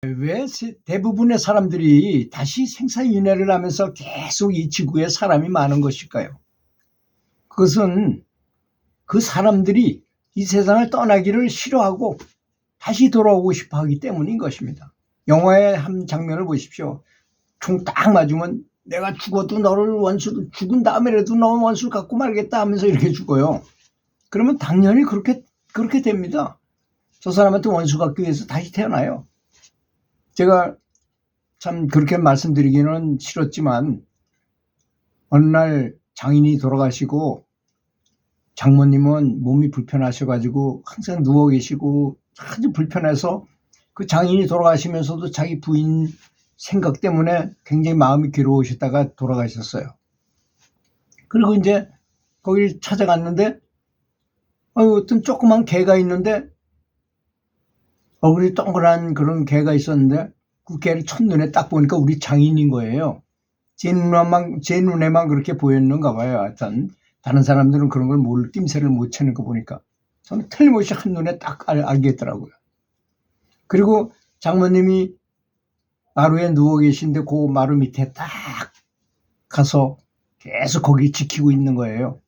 왜 대부분의 사람들이 다시 생사윤회를 하면서 계속 이 지구에 사람이 많은 것일까요? 그것은 그 사람들이 이 세상을 떠나기를 싫어하고 다시 돌아오고 싶어 하기 때문인 것입니다. 영화의 한 장면을 보십시오. 총 딱 맞으면 내가 죽어도 너를 원수를 죽은 다음에라도 너 원수를 갖고 말겠다 하면서 이렇게 죽어요. 그러면 당연히 그렇게 됩니다. 저 사람한테 원수 갖기 위해서 다시 태어나요. 제가 참 그렇게 말씀드리기는 싫었지만 어느 날 장인이 돌아가시고 장모님은 몸이 불편하셔가지고 항상 누워 계시고 아주 불편해서 그 장인이 돌아가시면서도 자기 부인 생각 때문에 굉장히 마음이 괴로우셨다가 돌아가셨어요. 그리고 이제 거길 찾아갔는데 어떤 조그만 개가 있는데 얼굴이 동그란 그런 개가 있었는데 그 개를 첫눈에 딱 보니까 우리 장인인 거예요. 제 눈에만 그렇게 보였는가 봐요. 하여튼 다른 사람들은 그런 걸 낌새를 못 채는 거 보니까 저는 틀림없이 한눈에 딱 알겠더라고요. 그리고 장모님이 마루에 누워 계신데 그 마루 밑에 딱 가서 계속 거기 지키고 있는 거예요.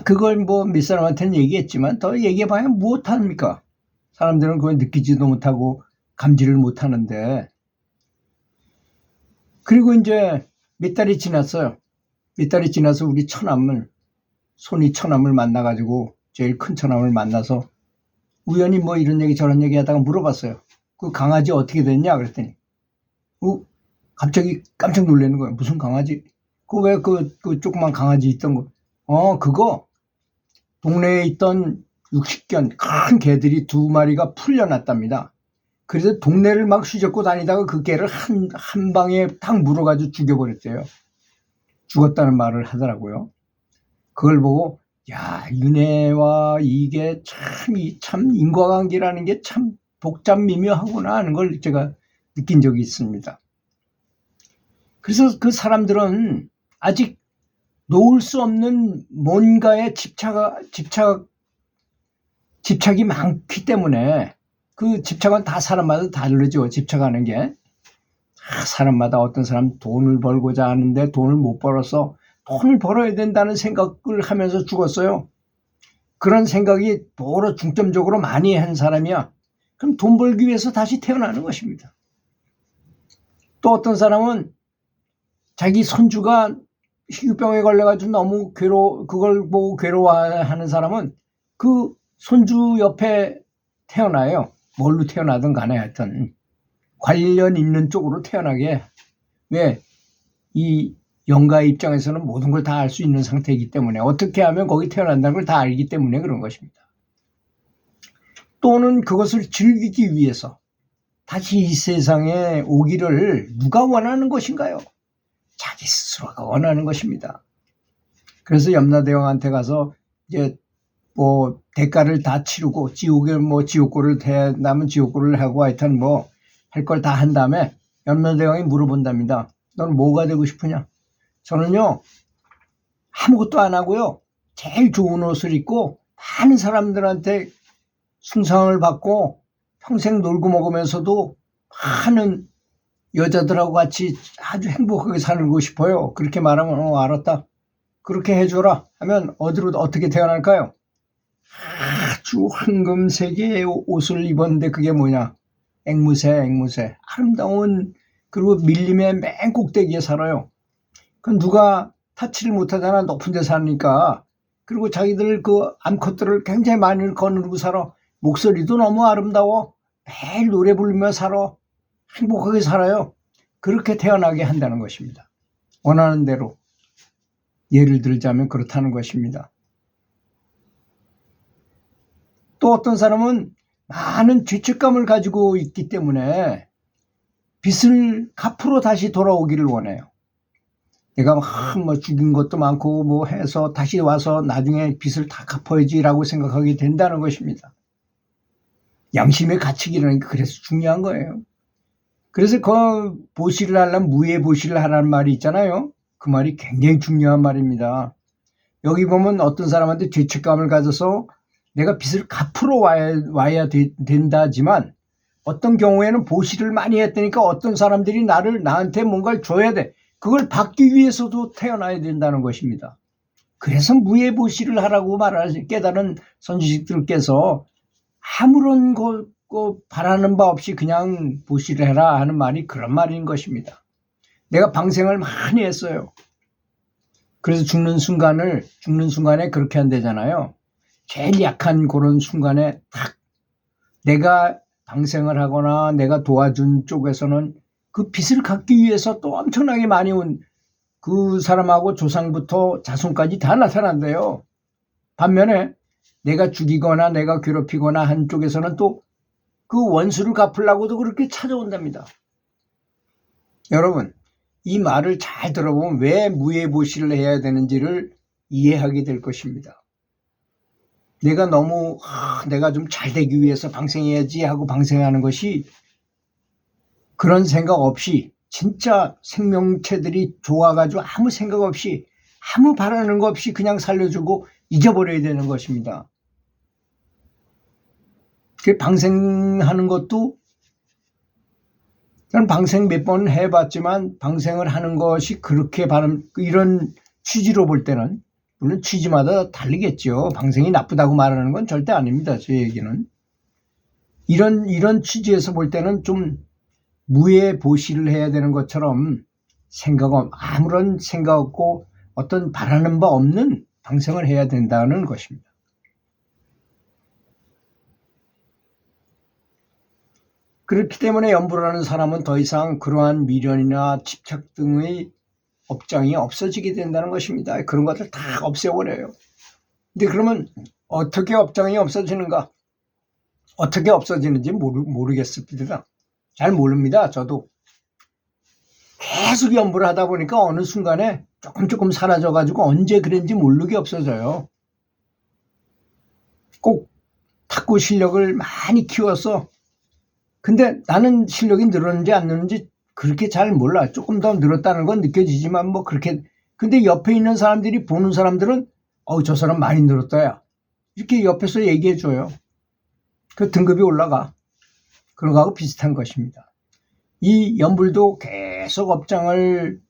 그걸 뭐 몇 사람한테는 얘기했지만 더 얘기해봐야 무엇합니까? 사람들은 그걸 느끼지도 못하고 감지를 못하는데. 그리고 이제 몇 달이 지났어요. 몇 달이 지나서 우리 손이 처남을 만나가지고 제일 큰 처남을 만나서 우연히 뭐 이런 얘기 저런 얘기 하다가 물어봤어요. 그 강아지 어떻게 됐냐 그랬더니 갑자기 깜짝 놀라는 거예요. 무슨 강아지? 왜 그 조그만 강아지 있던 거? 그거 동네에 있던 60견 큰 개들이 2마리가 풀려났답니다. 그래서 동네를 막 휘젓고 다니다가 그 개를 한 방에 딱 물어가지고 죽여버렸대요. 죽었다는 말을 하더라고요. 그걸 보고 야, 윤회와 이게 참 인과관계라는 게 참 복잡 미묘하구나 하는 걸 제가 느낀 적이 있습니다. 그래서 그 사람들은 아직 놓을 수 없는 뭔가에 집착이 많기 때문에 그 집착은 다 사람마다 다르죠. 집착하는 게. 사람마다 어떤 사람 돈을 벌고자 하는데 돈을 못 벌어서 돈을 벌어야 된다는 생각을 하면서 죽었어요. 그런 생각이 도로 중점적으로 많이 한 사람이야. 그럼 돈 벌기 위해서 다시 태어나는 것입니다. 또 어떤 사람은 자기 손주가 희귀병에 걸려가지고 너무 그걸 보고 괴로워하는 사람은 그 손주 옆에 태어나요. 뭘로 태어나든 간에 하여튼 관련 있는 쪽으로 태어나게. 왜? 이 영가의 입장에서는 모든 걸 다 알 수 있는 상태이기 때문에 어떻게 하면 거기 태어난다는 걸 다 알기 때문에 그런 것입니다. 또는 그것을 즐기기 위해서 다시 이 세상에 오기를 누가 원하는 것인가요? 자기 스스로가 원하는 것입니다. 그래서 염라대왕한테 가서 이제 뭐 대가를 다 치르고 지옥고를 남은 지옥고를 하고 하여튼 뭐 할 걸 다 한 다음에 염라대왕이 물어본답니다. 너는 뭐가 되고 싶으냐? 저는요 아무것도 안 하고요 제일 좋은 옷을 입고 많은 사람들한테 숭상을 받고 평생 놀고 먹으면서도 많은 여자들하고 같이 아주 행복하게 살고 싶어요. 그렇게 말하면 알았다. 그렇게 해줘라 하면 어떻게 태어날까요? 아주 황금색의 옷을 입었는데 그게 뭐냐? 앵무새. 아름다운 그리고 밀림의 맨 꼭대기에 살아요. 그 누가 타치를 못하잖아. 높은 데 사니까. 그리고 자기들 그 암컷들을 굉장히 많이 거느리고 살아. 목소리도 너무 아름다워. 매일 노래 부르며 살아. 행복하게 살아요. 그렇게 태어나게 한다는 것입니다. 원하는 대로. 예를 들자면 그렇다는 것입니다. 또 어떤 사람은 많은 죄책감을 가지고 있기 때문에 빚을 갚으러 다시 돌아오기를 원해요. 내가 뭐 죽인 것도 많고 뭐 해서 다시 와서 나중에 빚을 다 갚아야지라고 생각하게 된다는 것입니다. 양심의 가치기라는 게 그래서 중요한 거예요. 그래서 그 보시를 하려면 무예 보시를 하라는 말이 있잖아요. 그 말이 굉장히 중요한 말입니다. 여기 보면 어떤 사람한테 죄책감을 가져서 내가 빚을 갚으러 와야 된다지만 어떤 경우에는 보시를 많이 했다니까 어떤 사람들이 나한테 뭔가를 줘야 돼. 그걸 받기 위해서도 태어나야 된다는 것입니다. 그래서 무예보시를 하라고 깨달은 선지식들께서 아무런 거 바라는 바 없이 그냥 보시를 해라 하는 말이 그런 말인 것입니다. 내가 방생을 많이 했어요. 그래서 죽는 순간에 그렇게 한대잖아요. 제일 약한 그런 순간에 딱 내가 방생을 하거나 내가 도와준 쪽에서는 그 빚을 갚기 위해서 또 엄청나게 많이 온 그 사람하고 조상부터 자손까지 다 나타난대요. 반면에 내가 죽이거나 내가 괴롭히거나 한 쪽에서는 또 그 원수를 갚으려고도 그렇게 찾아온답니다. 여러분, 이 말을 잘 들어보면 왜 무예보시를 해야 되는지를 이해하게 될 것입니다. 내가 너무 내가 좀 잘 되기 위해서 방생해야지 하고 방생하는 것이 그런 생각 없이 진짜 생명체들이 좋아가지고 아무 생각 없이 아무 바라는 거 없이 그냥 살려주고 잊어버려야 되는 것입니다. 그 방생하는 것도 저는 방생 몇 번 해봤지만 방생을 하는 것이 그렇게 이런 취지로 볼 때는 물론 취지마다 다르겠죠. 방생이 나쁘다고 말하는 건 절대 아닙니다. 제 얘기는. 이런 취지에서 볼 때는 좀 무예보시를 해야 되는 것처럼 아무런 생각 없고 어떤 바라는 바 없는 방생을 해야 된다는 것입니다. 그렇기 때문에 연불을 하는 사람은 더 이상 그러한 미련이나 집착 등의 업장이 없어지게 된다는 것입니다. 그런 것들 다 없애버려요. 근데 그러면 어떻게 업장이 없어지는가? 어떻게 없어지는지 모르겠습니다. 잘 모릅니다. 저도. 계속 연불을 하다 보니까 어느 순간에 조금 사라져가지고 언제 그랬는지 모르게 없어져요. 꼭 탁구 실력을 많이 키워서 근데 나는 실력이 늘었는지 안 늘었는지 그렇게 잘 몰라. 조금 더 늘었다는 건 느껴지지만 뭐 그렇게. 근데 옆에 있는 사람들이 보는 사람들은 저 사람 많이 늘었다야. 이렇게 옆에서 얘기해줘요. 그 등급이 올라가. 그런 거하고 비슷한 것입니다. 이 연불도 계속 업장을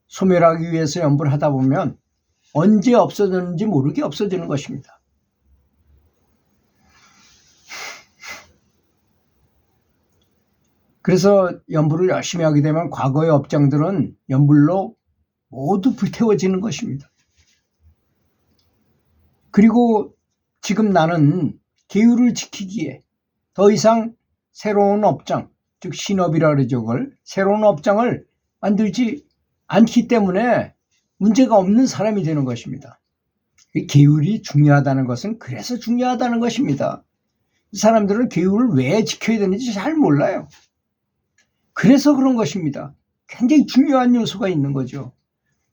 소멸하기 위해서 연불을 하다 보면 언제 없어졌는지 모르게 없어지는 것입니다. 그래서 연불을 열심히 하게 되면 과거의 업장들은 연불로 모두 불태워지는 것입니다. 그리고 지금 나는 계율을 지키기에 더 이상 새로운 업장, 즉 신업이라 그러죠. 그걸 새로운 업장을 만들지 않기 때문에 문제가 없는 사람이 되는 것입니다. 계율이 중요하다는 것은 그래서 중요하다는 것입니다. 사람들은 계율을 왜 지켜야 되는지 잘 몰라요. 그래서 그런 것입니다. 굉장히 중요한 요소가 있는 거죠.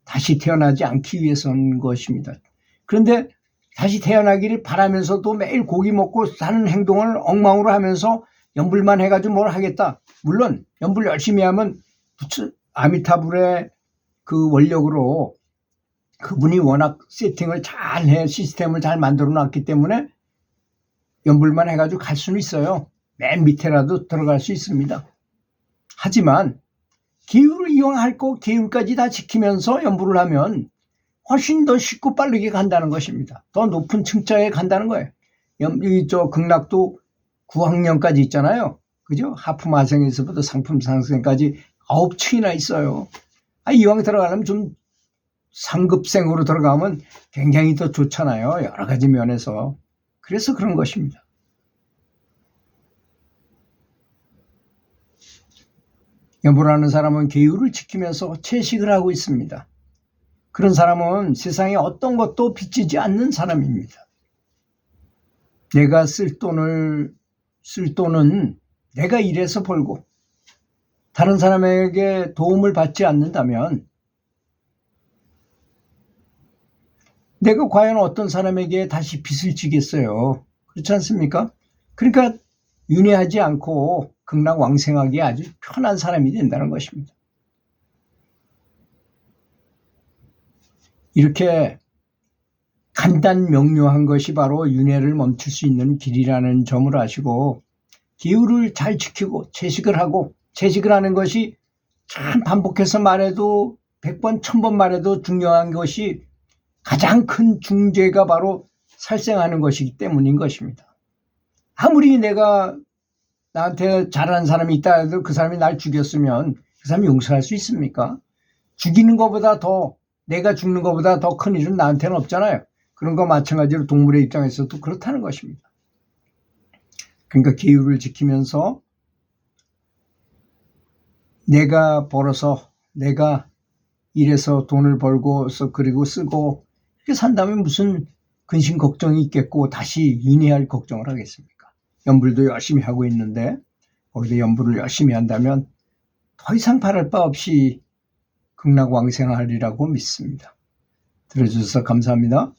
다시 태어나지 않기 위해서인 것입니다. 그런데 다시 태어나기를 바라면서도 매일 고기 먹고 사는 행동을 엉망으로 하면서 연불만 해가지고 뭘 하겠다. 물론 연불 열심히 하면 아미타불의 그 원력으로 그분이 워낙 세팅을 잘해 시스템을 잘 만들어 놨기 때문에 연불만 해가지고 갈 수는 있어요. 맨 밑에라도 들어갈 수 있습니다. 하지만 계율을 이용할 거 계율까지 다 지키면서 연불을 하면 훨씬 더 쉽고 빠르게 간다는 것입니다. 더 높은 층짜에 간다는 거예요. 극락도 9학년까지 있잖아요. 그죠? 하품하생에서부터 상품 상생까지 9층이나 있어요. 이왕 들어가려면 좀 상급생으로 들어가면 굉장히 더 좋잖아요. 여러 가지 면에서. 그래서 그런 것입니다. 연불하는 사람은 계율을 지키면서 채식을 하고 있습니다. 그런 사람은 세상에 어떤 것도 빚지지 않는 사람입니다. 내가 쓸 돈은 내가 일해서 벌고 다른 사람에게 도움을 받지 않는다면 내가 과연 어떤 사람에게 다시 빚을 지겠어요? 그렇지 않습니까? 그러니까 윤회하지 않고 극락왕생하기에 아주 편한 사람이 된다는 것입니다. 이렇게 간단 명료한 것이 바로 윤회를 멈출 수 있는 길이라는 점을 아시고 기후를 잘 지키고 채식을 하고, 채식을 하는 것이 참 반복해서 말해도 100번, 1000번 말해도 중요한 것이 가장 큰 중죄가 바로 살생하는 것이기 때문인 것입니다. 아무리 내가 나한테 잘하는 사람이 있다 해도 그 사람이 날 죽였으면 그 사람이 용서할 수 있습니까? 죽이는 것보다 더, 내가 죽는 것보다 더 큰 일은 나한테는 없잖아요. 그런 거 마찬가지로 동물의 입장에서도 그렇다는 것입니다. 그러니까 기후를 지키면서 내가 벌어서, 내가 일해서 돈을 벌고서 그리고 쓰고 이렇게 산다면 무슨 근심 걱정이 있겠고 다시 윤회할 걱정을 하겠습니까? 연불도 열심히 하고 있는데 거기서 연불을 열심히 한다면 더 이상 바랄 바 없이 극락왕생하리라고 믿습니다. 들어주셔서 감사합니다.